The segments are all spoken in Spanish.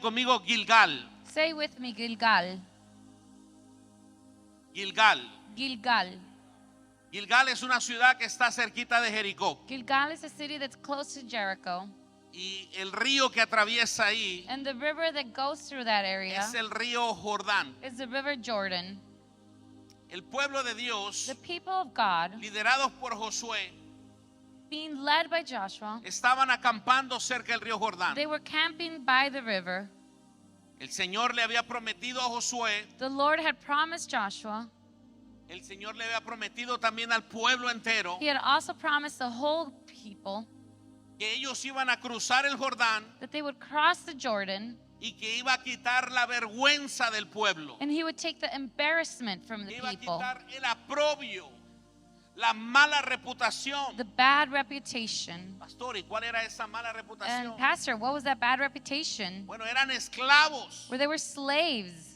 conmigo Gilgal. Say with me, Gilgal. Gilgal. Gilgal. Gilgal es una ciudad que está cerquita de Jericó. Gilgal is a city that's close to Jericho. Y el río que atraviesa ahí And the river that goes through that area es el río Jordán. is the river Jordan. El pueblo de Dios, The people of God, liderados por Josué, being led by Joshua, estaban acampando cerca del río Jordán. they were camping by the river. El Señor le había prometido a Josué, The Lord had promised Joshua. el Señor le había prometido también al pueblo entero He had also promised the whole people que ellos iban a cruzar el Jordán that they would cross the Jordan, y que iba a quitar la vergüenza del pueblo. and he would take the embarrassment from the Que iba a people, quitar el aprobio, la mala reputación. the bad reputation. Pastor, ¿y cuál era esa mala reputación? And Pastor, what was that bad reputation? Bueno, eran esclavos Where they were slaves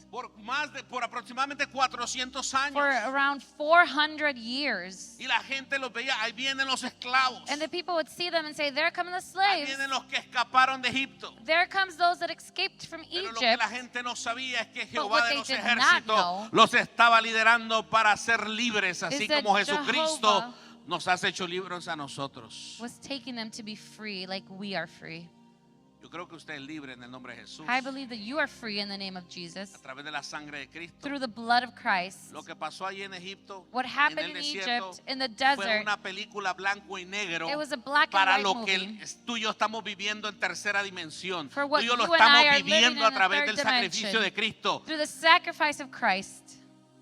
por aproximadamente 400 años. for around 400 years. Y la gente los veía, ahí vienen los esclavos. And the people would see them and say, there come the Ahí slaves. vienen los que escaparon de Egipto. There comes those that escaped from Pero lo que Egypt. la gente no sabía es que what Jehová de they los did not ejércitos know los estaba liderando para ser libres, así is that como Jesucristo Jehovah nos has hecho libres a nosotros. was taking them to be free like we are free. Yo creo que usted es libre en el nombre de Jesús. I believe that you are free in the name of Jesus A través de la sangre de Cristo. through the blood of Christ. Lo que pasó allí en Egipto, What en happened el in desierto, Egypt, in the fue desert, una película blanco y negro it was a black para and white lo que movie. tú y yo estamos viviendo en tercera dimensión. For Tú what y yo lo you and I estamos are living viviendo in a the través third del sacrificio dimension. de Cristo. Through the sacrifice of Christ.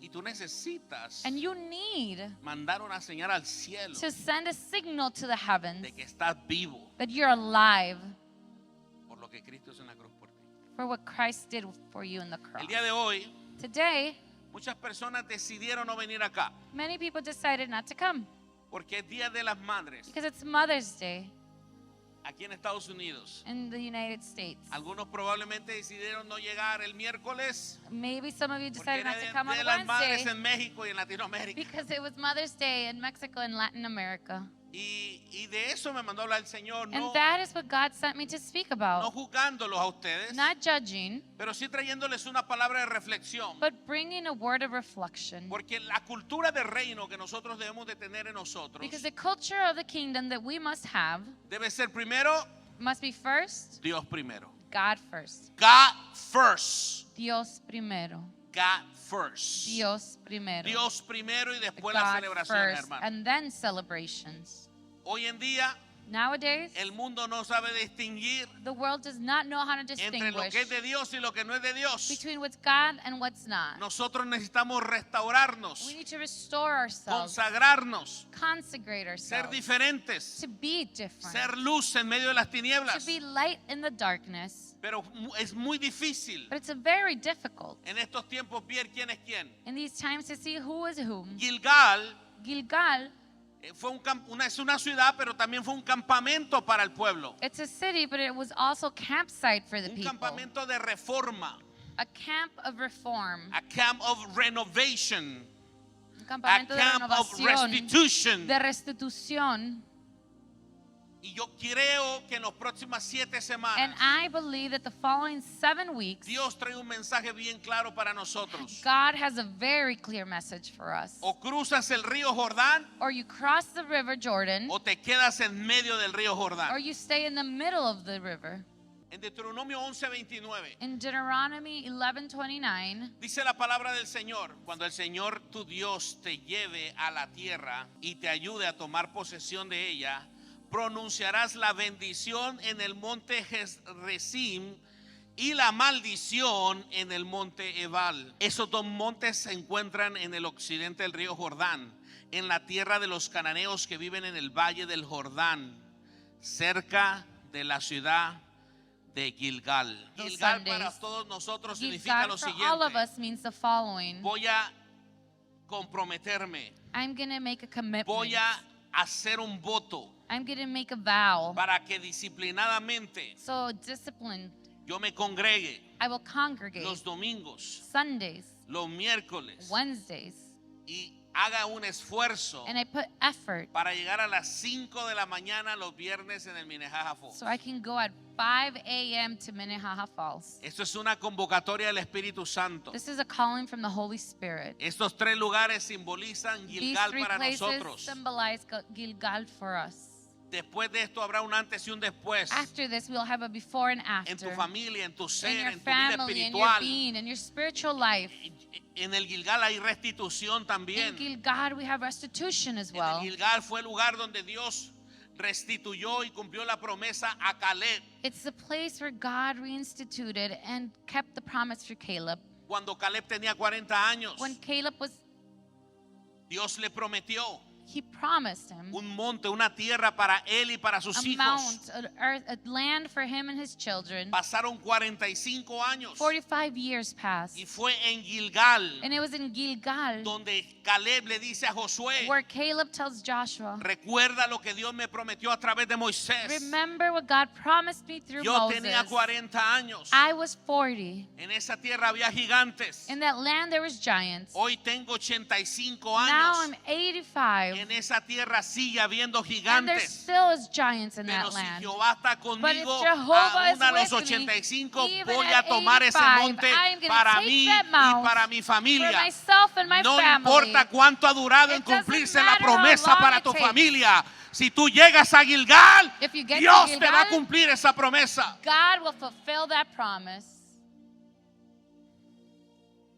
Y tú necesitas And you need mandar una señal al cielo to send a signal to the heavens de que estás vivo that you're alive por lo que Cristo hizo en la cruz por ti. for what Christ did for you in the cross. El día de hoy, Today, muchas personas decidieron no venir acá many people decided not to come porque es Día de las Madres because it's Mother's Day aquí en Estados Unidos. in the United States. Algunos probablemente decidieron no llegar el miércoles Maybe some of you porque decided era not to come Día on de las Madres Wednesday en México y en Latinoamérica. because it was Mother's Day in Mexico and Latin America. Y de eso me mandó a hablar el Señor, And no, that is what God sent me to speak no about. juzgándolos a ustedes, Not judging, pero sí trayéndoles una palabra de reflexión. but bringing a word of reflection. Porque la cultura del reino que nosotros debemos de tener en nosotros Because the culture of the kingdom that we must have debe ser primero, must be first, Dios primero. God first. God first. Dios primero. God first. Dios primero. Dios primero y después las God celebraciones, first, hermano. and then celebrations. Hoy en día Nowadays, el mundo no sabe distinguir the world does not know how to entre lo distinguish que es de Dios y lo que no es de Dios. between what's God and what's not. Nosotros necesitamos restaurarnos, We need to restore ourselves, consagrarnos, consecrate ser ourselves, diferentes, to be different, ser luz en medio de las to tinieblas. be light in the darkness. Pero es muy difícil But it's very difficult en estos tiempos ver quién es quién. in these times to see who is whom. Gilgal Gilgal, es una ciudad, pero también fue un campamento para el pueblo. it's a city, but it was also campsite for the Un people. campamento de reforma, A camp of reform. a camp of renovation, Un a campamento de camp of renovación, restitution. de restitución. Y yo creo que en las próximas 7 And semanas I believe that the following 7 weeks, Dios trae un mensaje bien claro para nosotros. God has a very clear message for us. O cruzas el río Jordán Or you cross the river Jordan, o te quedas en medio del río or Jordán. you stay in the middle of the river. En Deuteronomio 11:29 In Deuteronomy 11:29, dice la palabra del Señor: cuando el Señor tu Dios te lleve a la tierra y te ayude a tomar posesión de ella, pronunciarás la bendición en el monte Rezim y la maldición en el monte Ebal. Esos dos montes se encuentran en el occidente del río Jordán, en la tierra de los cananeos que viven en el valle del Jordán, cerca de la ciudad de Gilgal. Those Gilgal Sundays. para todos nosotros significa Gilgal lo for all of siguiente: us means the following. voy a comprometerme, I'm going to make a commitment. voy a hacer un voto I'm going to make a vow. para que disciplinadamente So disciplined, yo me congregue I will congregate los domingos, Sundays, los miércoles Wednesdays, y haga un esfuerzo and I put effort para llegar a las 5 de la mañana los viernes en el Minnehaha Falls. so I can go at 5 a.m. to Minnehaha Falls. Esto es una convocatoria del Espíritu Santo. This is a calling from the Holy Spirit. Estos tres lugares simbolizan These Gilgal 3 para places nosotros. symbolize Gilgal for us. Después de esto habrá un antes y un después. After this, we'll have a before and En tu after. familia, en tu In ser, your en tu vida family, in your espiritual. being, in your spiritual life. En el Gilgal hay restitución In también. Gilgal, we have restitution as En el well. Gilgal fue el lugar donde Dios restituyó y cumplió la promesa a Caleb. It's the place where God reinstituted and kept the promise for Caleb. Cuando Caleb tenía 40 años, When Caleb was, Dios le prometió he promised him un monte, una tierra para él y para sus a hijos. mount, an earth, a land for him and his children. Pasaron 45 años 45 years passed. y fue en Gilgal And it was in Gilgal donde Caleb le dice a Josué, where Caleb tells Joshua, recuerda lo que Dios me prometió a través de Moisés. remember what God promised me through Yo tenía Moses. 40 años. I was 40. En esa tierra había gigantes. In that land there was giants. Hoy tengo 85 Now años. I'm 85. En esa tierra sigue habiendo And there gigantes. still is giants in Pero that si land. Jehová está But if conmigo, Jehovah is aún a los with me, 85 even voy at a tomar ese 85, monte I am gonna para take mí that y mount para mi for familia. myself and my No family. importa cuánto ha durado en It doesn't cumplirse la matter how promesa long para it tu takes. familia. Si tú llegas a Gilgal, If you get to Dios te Gilgal, va a cumplir esa promesa. God will fulfill that promise.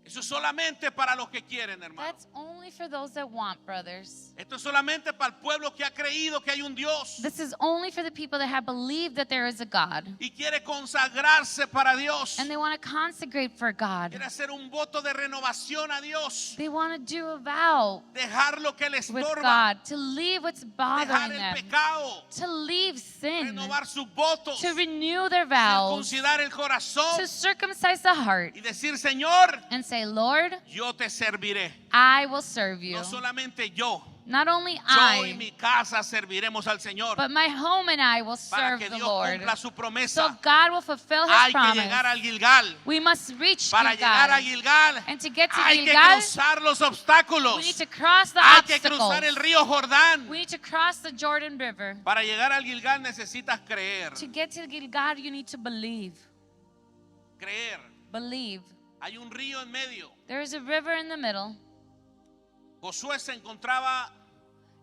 Eso es solamente para los que quieren, hermano. That's only for those that want, brothers. Esto es solamente para el pueblo que ha creído que hay un Dios This is only for the people that have believed that there is a God. y quiere consagrarse para Dios. And they want to consecrate for God. Quiere hacer un voto de renovación a Dios. They want to do a vow Dejar lo que les with estorba. God, to leave what's Dejar bothering el them, pecado. to leave sin, Renovar sus votos. to renew their vows, Circuncidar el corazón. to circumcise the heart, Y decir, Señor, and say, Lord, yo te serviré. I will serve you. No solamente yo. Not only Yo y I, mi casa serviremos al Señor. but my home and I will Para serve que the Dios Lord. cumpla su So promesa. God will fulfill His Hay que llegar promise. al Gilgal. We must reach Para llegar a Gilgal. Gilgal And to get to hay que Gilgal, cruzar los we need obstáculos. to cross the Hay que cruzar el obstacles. río Jordán. We need to cross the Jordan River. Para llegar al Gilgal necesitas creer. To get to Gilgal, you need to believe. Creer. Believe. Hay un río en medio. There is a river in the middle. Josué se encontraba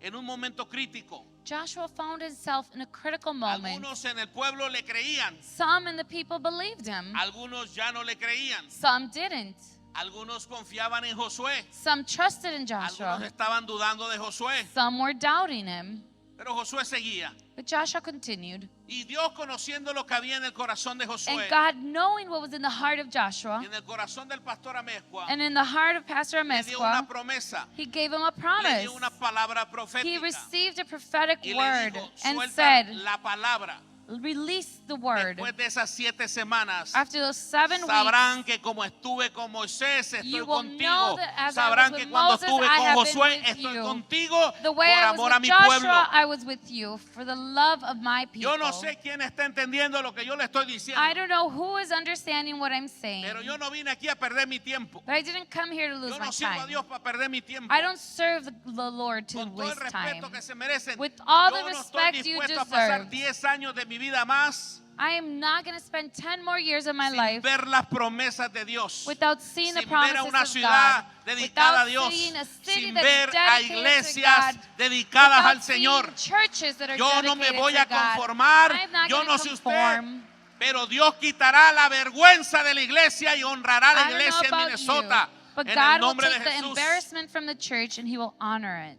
en un momento crítico. Joshua found himself in a critical moment. Algunos en el pueblo le creían. Some in the people believed him. Algunos ya no le creían. Some didn't. Algunos confiaban en Josué. Some trusted in Algunos Joshua. estaban dudando de Josué. Some were doubting him. Pero Josué seguía. But Joshua continued. Y Dios, conociendo lo que había en el corazón de Josué And God, knowing what was in the heart of y Joshua en el corazón del pastor Amezcua, and in the heart of Pastor le dio una Amezcua, promesa. he gave him a Le promise. dio una palabra He profética. received a prophetic Y le word dijo, and suelta said, la palabra. release the word. Después de esas 7 semanas, After those 7 sabrán weeks, que como estuve con Moisés, estoy you will contigo. know that as I Sabrán was que with cuando Moses, estuve I con have been Josué, with estoy you. contigo the por way I was amor a with mi Joshua, pueblo. I was with you for the love of my people. Yo no sé quién está entendiendo lo que yo le estoy diciendo, I don't know who is understanding what I'm saying, pero yo no vine aquí a perder mi tiempo. but I didn't come here to lose Yo my no sirvo a time. Dios para perder mi tiempo. I don't serve the Lord to Con todo el waste time. respeto que se merecen, With all the yo no estoy respect you dispuesto a pasar deserve. 10 años de mi vida más I am not going to spend 10 more years of my sin life ver las promesas de Dios, without seeing the sin ver a promises una of ciudad God, dedicada a without Dios, seeing a city sin that's ver a dedicated to iglesias God, dedicadas without al Señor. seeing churches that are Yo no me dedicated voy to a God. conformar, I'm not yo gonna no sé usted, conform. pero Dios quitará la vergüenza de la iglesia y honrará la I don't know iglesia en about Minnesota you, but en God el will nombre de take the Jesús. embarrassment from the church and He will honor it.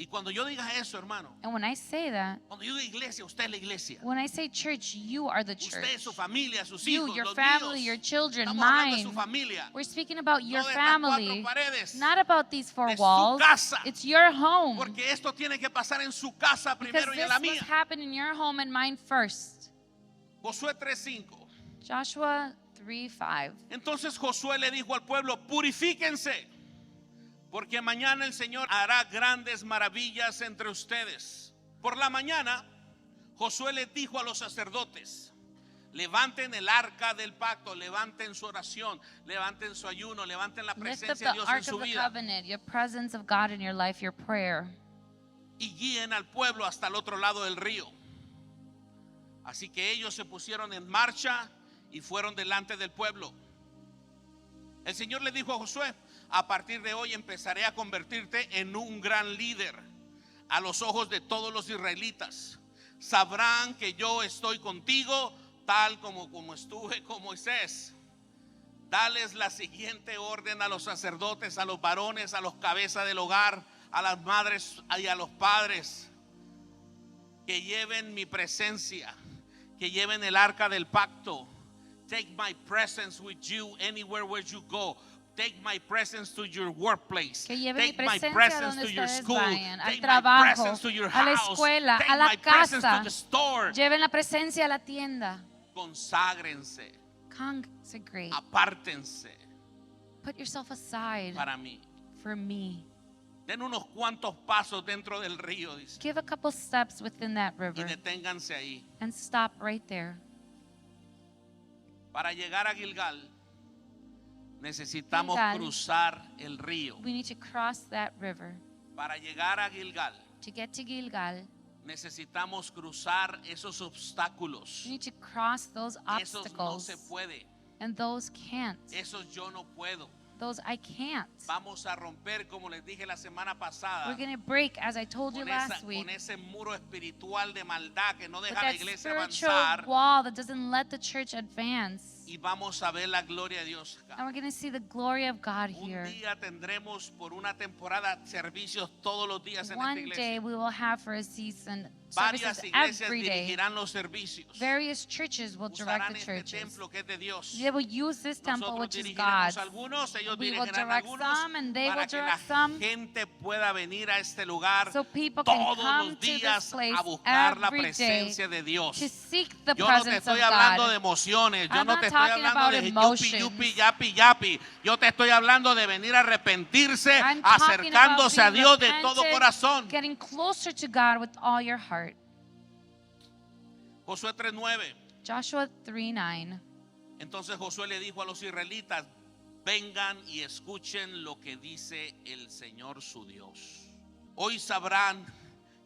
Y cuando yo diga eso, hermano, And when I say that, cuando yo diga iglesia, usted es la iglesia. when I say church, you are the Usted, church. su familia, sus You, hijos, your los family, míos. your children, Estamos hablando de su mine. familia, We're speaking about your no de estas cuatro family, paredes, not about these 4 de su walls. casa. It's your home. porque esto tiene que pasar en su casa Because primero y en this la must mía. happen in your home and mine first. Josué 3:5. Joshua 3:5. Entonces Josué le dijo al pueblo: purifíquense, porque mañana el Señor hará grandes maravillas entre ustedes. Por la mañana, Josué les dijo a los sacerdotes: levanten el arca del pacto, levanten su oración, levanten su ayuno, levanten la Lift up presencia the de Dios en ark su of the vida covenant, your presence of God in your life, your prayer. y guíen al pueblo hasta el otro lado del río. Así que ellos se pusieron en marcha y fueron delante del pueblo. El Señor le dijo a Josué: a partir de hoy empezaré a convertirte en un gran líder a los ojos de todos los israelitas. Sabrán que yo estoy contigo, tal como estuve con Moisés. Dales la siguiente orden a los sacerdotes, a los varones, a los cabezas del hogar, a las madres y a los padres, que lleven mi presencia, que lleven el arca del pacto. Take my presence with you anywhere where you go. Take my presence to your workplace. Que lleven mi Take my presencia presence donde to your ustedes school. vayan, al Take my trabajo, presence to your a la house. escuela, Take a la my presence casa. to the store. Lleven la presencia a la tienda. Conságrense, Consecrate. apártense Put yourself aside para mí. for me. Den unos cuantos pasos dentro del río, dice, Give a couple steps within that y river deténganse ahí. and stop right there. Para llegar a Gilgal necesitamos Gilgal. cruzar el río. We need to cross that river. Para llegar a Gilgal To get to Gilgal, necesitamos cruzar esos obstáculos. you need to cross those Esos no obstacles. se puede. And those can't. Esos yo no puedo. Those I can't. Vamos a romper, como les dije la semana pasada, We're going to break, as I told you last week, con ese muro espiritual de maldad que no with deja a la that iglesia spiritual avanzar, wall that doesn't let the church advance. y vamos a ver la gloria de Dios acá. And we're going to see the glory of God Un here. día tendremos por una temporada servicios todos los días en esta One day iglesia. we will have for a season Varias services iglesias every day. dirigirán los servicios. Various churches will direct Usarán the este churches. templo que es de Dios. They will use this temple, Nosotros which is dirigiremos God's. algunos, ellos We will dirigirán direct algunos, some and they para will que la direct some, gente pueda venir a este lugar so people can todos come los to this días place a buscar la every day presencia de Dios. to seek the Yo no te presence estoy of hablando God. de emociones, yo I'm no not te estoy talking hablando about de yupi, emotions. yupi, yapi, yapi. Yo te estoy hablando de venir a arrepentirse, I'm talking about acercándose a being Dios de todo repentant, corazón. getting closer to God with all your heart. Josué 3:9. Joshua 3:9. Entonces Josué le dijo a los israelitas: vengan y escuchen lo que dice el Señor su Dios. Hoy sabrán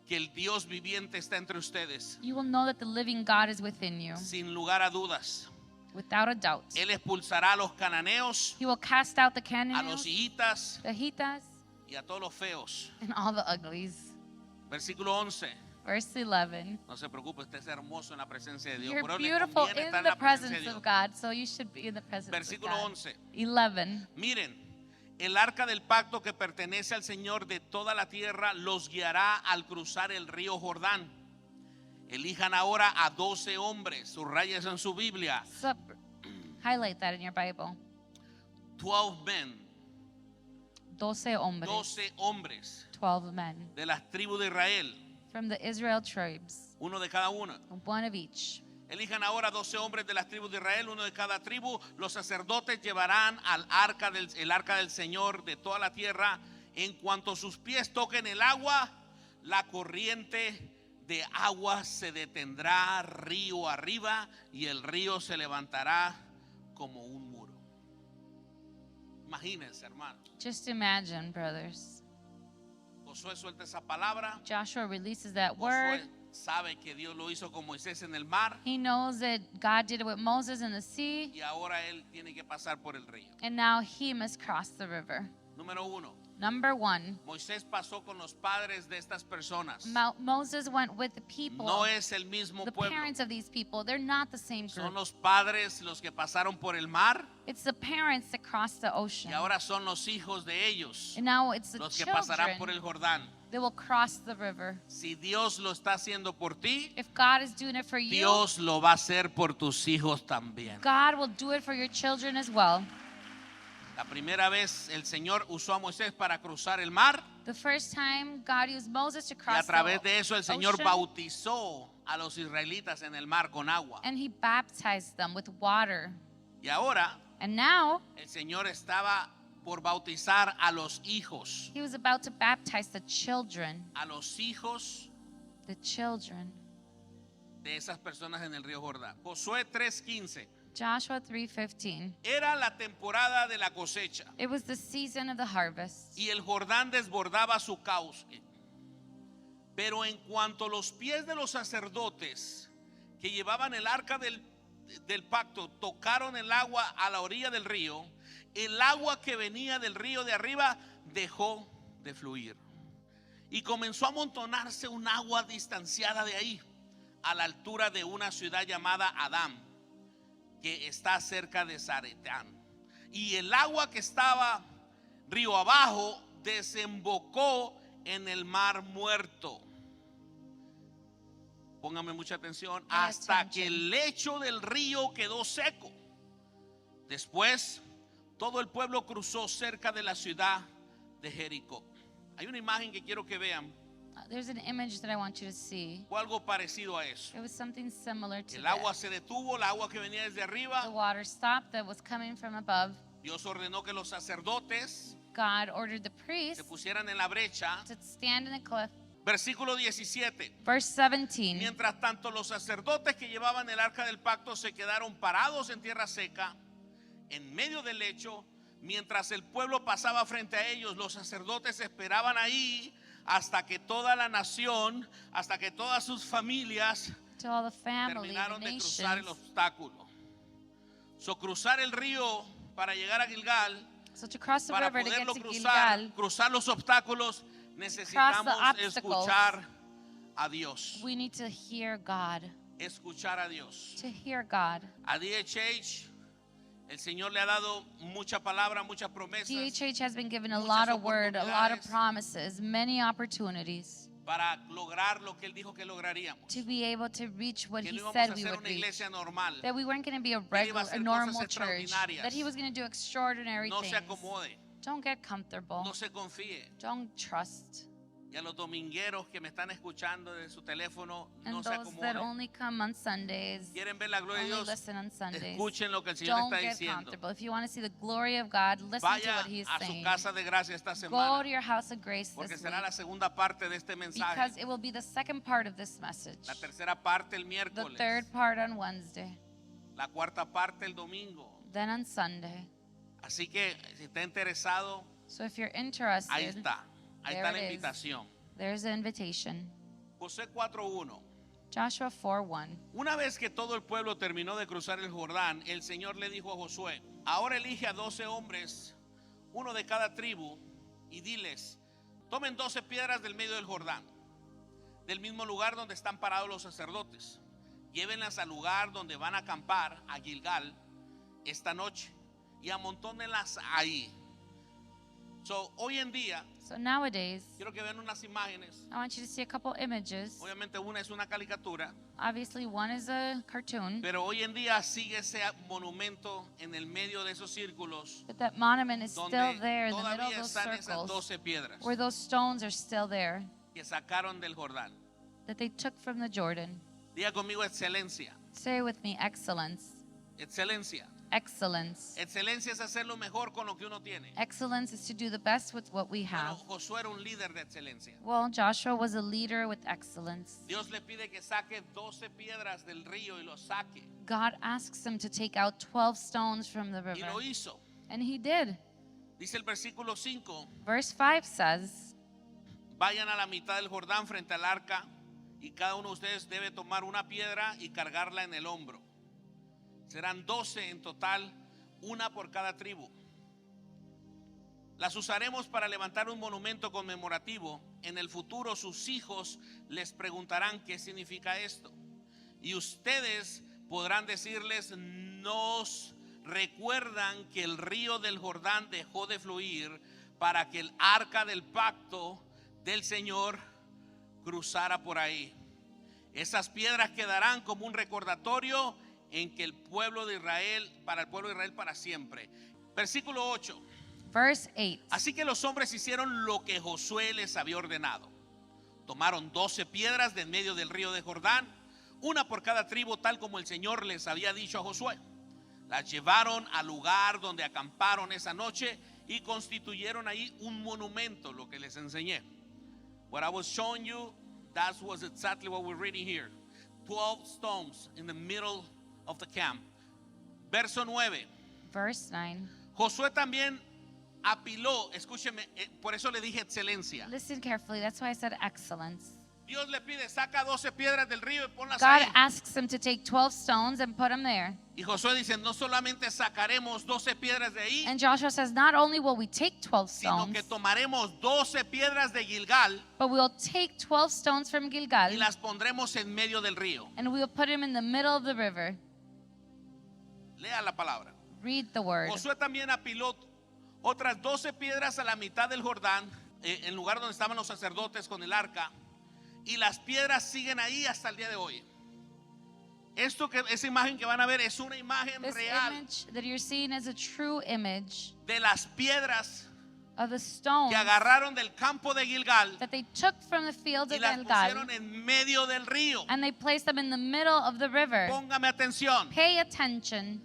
que el Dios viviente está entre ustedes, You will know that the living God is within you, sin lugar a dudas. without a doubt. Él expulsará a los cananeos, He will cast out the a los Canaanites, hititas the Hittites, y a todos los feos. and all the uglies. Versículo 11. Verse 11. No se preocupe, usted es hermoso en la presencia de Dios. You're Pero le beautiful conviene in estar en the la presencia presence de Dios. of God, so you should be in the presence of Versículo God. 11. 11. Miren, el arca del pacto que pertenece al Señor de toda la tierra los guiará al cruzar el río Jordán. Elijan ahora a 12 hombres, subraya eso en su Biblia. Highlight that in your Bible. 12 men, 12 hombres. 12 hombres 12 men de las tribus de Israel, from the Israel tribes, uno de cada una. one of each. Elijan ahora 12 hombres de las tribus de Israel, uno de cada tribu. Los sacerdotes llevarán el arca del Señor de toda la tierra. En cuanto sus pies toquen el agua, la corriente de agua se detendrá río arriba y el río se levantará como un muro. Imagínense, hermano. Just imagine, brothers. Josué suelta esa palabra. Joshua releases that word. Josué sabe que Dios lo hizo con Moisés en el mar He knows that God did it with Moses in the sea, y ahora él tiene que pasar por el río. and now he must cross the river. Número 1. Number 1, Moisés pasó con los padres de estas personas. Moses went with the people, No es el mismo the pueblo. parents of these people. They're not the same Son group. los padres los que pasaron por el mar It's the parents that crossed the ocean. y ahora son los hijos de ellos And now it's the los que pasarán por el children Jordán. that will cross the river. Si Dios lo está haciendo por ti, If God is doing it for you, Dios lo va a hacer por tus hijos también. God will do it for your children as well. La primera vez el Señor usó a Moisés para cruzar el mar The first time God used Moses to y a cross través the de eso el Señor ocean, bautizó a los israelitas en el mar con agua. and he baptized them with water. Y ahora And now el Señor estaba por bautizar a los hijos. he was about to baptize the children De esas personas en el río Jordán. Josué 3:15. Joshua 3:15. Era la temporada de la cosecha It was the season of the harvest, y el Jordán desbordaba su cauce. Pero en cuanto los pies de los sacerdotes que llevaban el arca del pacto tocaron el agua a la orilla del río, el agua que venía del río de arriba dejó de fluir. Y comenzó a amontonarse un agua distanciada de ahí, a la altura de una ciudad llamada Adam, que está cerca de Zaretán. Y el agua que estaba río abajo desembocó en el mar muerto. Póngame mucha atención, hasta que el lecho del río quedó seco. Después, todo el pueblo cruzó cerca de la ciudad de Jericó. Hay una imagen que quiero que vean, There's an image that I want you to see. o algo parecido a eso. It was something similar to El agua that. se detuvo, el agua que venía desde The arriba. water stopped that was coming from above. Dios ordenó que los sacerdotes God ordered the se priests pusieran en la brecha. to stand in the cliff. Versículo 17. Verse 17. Mientras tanto, los sacerdotes que llevaban el arca del pacto se quedaron parados en tierra seca, en medio del lecho. Mientras el pueblo pasaba frente a ellos, los sacerdotes esperaban ahí hasta que toda la nación, hasta que todas sus familias To all the family, the terminaron de cruzar el nations. obstáculo. Cruzar el río para llegar a Gilgal, So to cross the para river to get poderlo to cruzar, Gilgal, cruzar los obstáculos, necesitamos obstacles. escuchar a Dios. we need to hear God. Escuchar a Dios. To hear God. A DHH, el Señor le ha dado mucha palabra, muchas promesas DHH has been given a Muchas lot of word, a lot of oportunidades. promises, many opportunities para lograr lo que Él dijo que lograríamos. to be able to reach what Que He no íbamos said a we ser would una reach. iglesia normal. That we weren't going to be a Él iba a regular, hacer a cosas normal church. extraordinarias. That He was going to do extraordinary No se things. acomode, Don't get comfortable. no se confíe. Don't trust. Y a los domingueros que me están escuchando de su teléfono, no And se those that acomoden. only come on Sundays, Quieren ver la gloria de only Dios, listen on Sundays. escuchen lo que el Señor Don't está get diciendo. comfortable. If you want to see the glory of God, listen to Vaya what He's a su saying. casa de gracia esta Go to semana, your house of grace porque this será week, la segunda parte de este mensaje. because it will be the second part of this message. La tercera parte el The miércoles, third part on Wednesday, la cuarta parte el domingo. then on Sunday. Así que si está interesado, So if you're ahí interested, está. Ahí There está la it is. invitación. there's an invitation. José 4:1. Joshua 4:1. Una vez que todo el pueblo terminó de cruzar el Jordán, el Señor le dijo a Josué: ahora elige a 12 hombres, uno de cada tribu, y diles: tomen 12 piedras del medio del Jordán, del mismo lugar donde están parados los sacerdotes. Llévenlas al lugar donde van a acampar, a Gilgal, esta noche, y amontónenlas ahí. Hoy en día, So nowadays, quiero que vean unas imágenes. I want you to see a couple images. Obviamente una es una caricatura, Obviously, one is a cartoon, pero hoy en día sigue ese monumento en el medio de esos círculos but that monument is still donde there in the middle of todavía those están esas circles, 12 piedras where those stones are still there que sacaron del Jordán. that they took from the Jordan. Diga conmigo excelencia. Say with me, excellence. Excelencia. Excellence. Excelencia es hacer lo mejor con lo que uno tiene. Excellence is to do the best with what we Bueno, have. Josué era un líder de excelencia. Well, Joshua was a leader with excellence. Dios le pide que saque 12 piedras del río y los saque. God asks him to take out 12 stones from the Y river. lo hizo. And he did. Dice el versículo 5: Verse 5 says, vayan a la mitad del Jordán frente al arca, y cada uno de ustedes debe tomar una piedra y cargarla en el hombro. Serán 12 en total, una por cada tribu. Las usaremos para levantar un monumento conmemorativo. En el futuro sus hijos les preguntarán qué significa esto. Y ustedes podrán decirles: nos recuerdan que el río del Jordán dejó de fluir para que el arca del pacto del Señor cruzara por ahí. Esas piedras quedarán como un recordatorio en que el pueblo de Israel, para el pueblo de Israel para siempre. Versículo 8. verse 8. Así que los hombres hicieron lo que Josué les había ordenado. Tomaron 12 piedras de en medio del río de Jordán, una por cada tribu, tal como el Señor les había dicho a Josué. Las llevaron al lugar donde acamparon esa noche y constituyeron ahí un monumento, lo que les enseñé. What I was showing you, that was exactly what we're reading here. 12 stones in the middle of the camp. Verso 9. Verse 9. Josué también apiló, escúcheme, por eso le dije excelencia. Listen carefully. That's why I said excellence. Dios le pide, saca 12 piedras del río y ponlas God ahí. asks him to take 12 stones and put them there. Y Josué dice, no solamente sacaremos 12 piedras de ahí, And Joshua says, not only will we take 12 sino stones, que tomaremos 12 piedras de Gilgal but we'll take 12 stones from y Gilgal las pondremos en medio del río. and we'll put them in the middle of the river. Lea la palabra. Read the word. Josué también apiló otras 12 piedras a la mitad del Jordán, en lugar donde estaban los sacerdotes con el arca, y las piedras siguen ahí hasta el día de hoy. Esa imagen que van a ver es una imagen This real image that you're seeing is a true image de las piedras of the stones que agarraron del campo de Gilgal that they took from the fields y of las Gilgal pusieron en medio del río. and they placed them in the middle of the river. Póngame atención. Pay attention.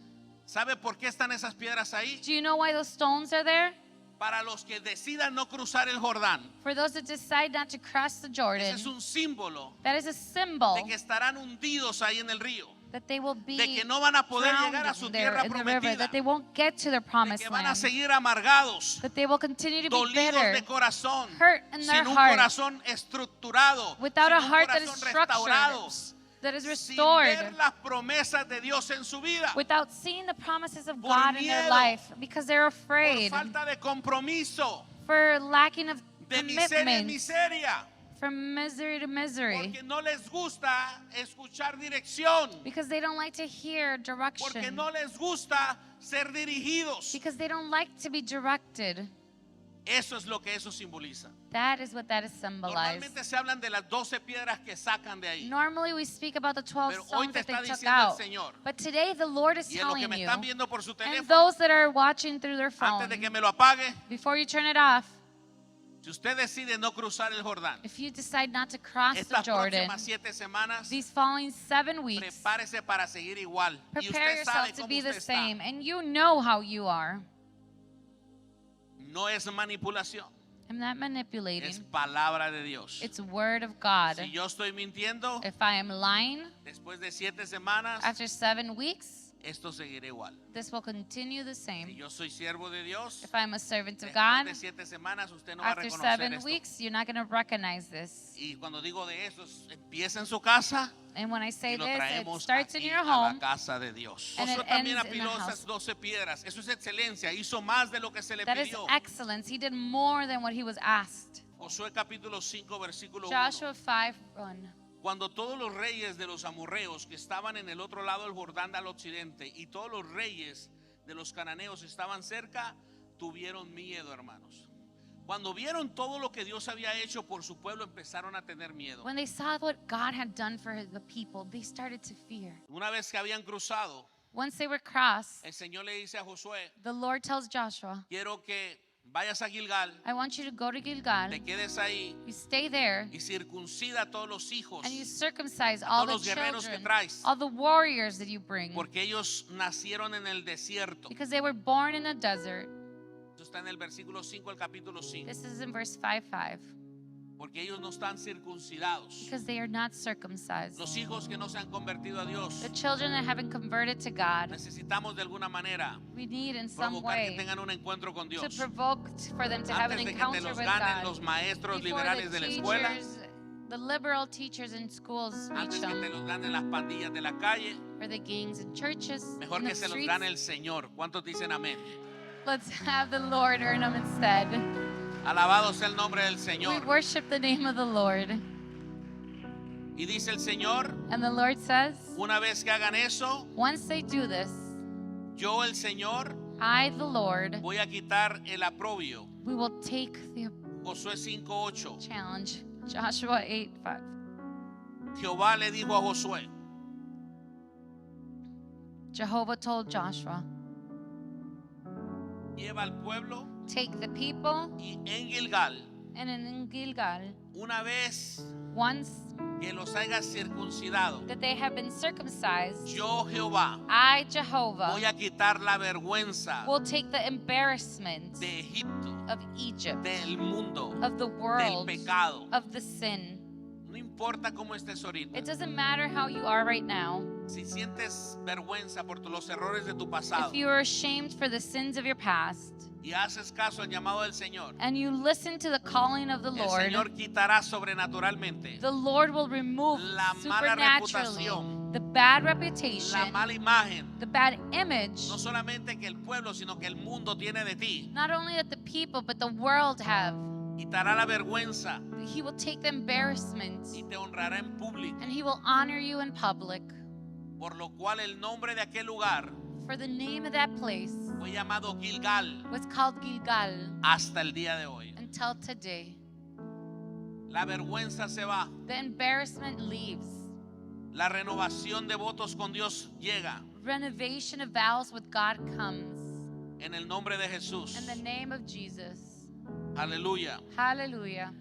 ¿Sabe por qué están esas piedras ahí? Do you know why those stones are there? Para los que decidan no cruzar el Jordán. For those that decide not to cross the Ese Jordan, es un símbolo that is a symbol de que estarán hundidos ahí en el río. that they will be De que no van a poder llegar a su drowned there tierra in the river, prometida. that they won't get to their De promised que van a land, seguir amargados, that they will continue to be dolidos bitter, de corazón, hurt in their sin un heart, corazón estructurado, without sin a un heart that is corazón restaurado, structured, that is sin restored, ver las promesas de Dios en su vida, without seeing the promises of Por God in their miedo. life, because they're por afraid, falta de compromiso, for lacking of de miseria en commitment, miseria, from misery to misery, porque no les gusta escuchar dirección, because they don't like to hear porque direction, no les gusta ser dirigidos. because they don't like to be directed. Eso es lo que eso simboliza. That is what that is symbolized. Normalmente se hablan de las 12 piedras que sacan de ahí. Normally we speak about the 12 Pero hoy stones te that they está took diciendo el out. Señor. But today the Lord is Y en los que telling me you, están viendo por su and teléfono, those that are watching through their phone, antes de que me lo apague, before you turn it off, si usted decide no cruzar el Jordán, if you decide not to cross the estas Jordan, próximas 7 semanas, these following 7 weeks, prepárese para seguir igual. Y prepare usted sabe yourself to cómo be the usted está. same, and you know how you are. No es manipulación, I'm not es manipulating. palabra de Dios. It's word of God. Si yo estoy mintiendo, If I am lying, después de 7 semanas, after 7 weeks, esto seguirá igual. this will continue the Si same. yo soy siervo de Dios, If I'm a servant of después God, de 7 semanas usted no va a after reconocer 7 esto. weeks, you're not going to recognize this. Y cuando digo de eso, empieza en su casa And when I say y lo this, it traemos starts in aquí your a la home. casa de Dios. And Josué it también ends in the apiló house. esas 12 piedras. Eso es excelencia. Hizo más de lo que se le That is pidió. excellence. He did more than what he was asked. Josué capítulo 5 versículo 1. Joshua 5:1. Cuando todos los reyes de los amorreos que estaban en el otro lado del Jordán al occidente y todos los reyes de los cananeos estaban cerca, tuvieron miedo, hermanos. Cuando vieron todo lo que Dios había hecho por su pueblo, empezaron a tener miedo. When they saw what God had done for the people, they started to fear. Una vez que habían cruzado, Once they were crossed, el Señor le dice a Josué, the Lord tells Joshua, quiero que vayas a Gilgal, I want you to go to Gilgal, te quedes ahí you stay there, y circuncida a todos los hijos, and you circumcise all the todos los guerreros que children, traes. all the warriors that you bring, porque ellos nacieron en el desierto. because they were born in the desert. Eso está en el versículo 5 del capítulo 5. This is in verse 5:5. Porque ellos no están circuncidados. Because they are not circumcised. Los hijos que no se han convertido a Dios, The children that haven't converted to God, necesitamos de alguna manera we need in some provocar que way tengan un encuentro con to Dios. provoke for them to have an Antes de que te encounter los with ganen God. los maestros Before liberales de la the escuela, teachers, the liberal teachers in schools reach antes que te them, los ganen las pandillas de la calle, or the gangs in churches, mejor in the que se los streets. gane el Señor. ¿Cuántos dicen amén? Let's have the Lord earn them instead. Alabado sea el nombre del We Señor. worship the name of the Lord. Y dice el Señor, And the Lord says, una vez que hagan eso, once they do this, yo el Señor I, the Lord, voy a quitar el aprobio. we will take the Josué 5:8. challenge. Joshua 8:5. Jehová le dijo a Josué, Jehovah told Joshua, lleva al pueblo take the people, y en Gilgal, and in Gilgal, una vez once que los hayas circuncidado, that they have been circumcised, yo Jehová I, Jehovah, voy a quitar la vergüenza will take the embarrassment de Egipto, of Egypt, del mundo, of the del world, pecado. of the sin. No importa cómo estés ahorita. It doesn't matter how you are right now. Si sientes vergüenza por los errores de tu pasado If you are ashamed for the sins of your past, y haces caso al llamado del Señor, and you listen to the calling of the el Lord, Señor quitará sobrenaturalmente the Lord will remove la mala supernaturally reputación, the bad la reputation, mala imagen, the bad image, no solamente que el pueblo, sino que el mundo tiene de ti. not only that the people but the world have. Quitará la vergüenza He will take the embarrassment y te honrará en público, and he will honor you in public. por lo cual el nombre de aquel lugar For the name of that place fue llamado Gilgal was called Gilgal hasta el día de hoy. until today. La vergüenza se va, The embarrassment leaves. la renovación de votos con Dios llega Renovation of vows with God comes. en el nombre de Jesús. In the name of Jesus. Aleluya. Hallelujah.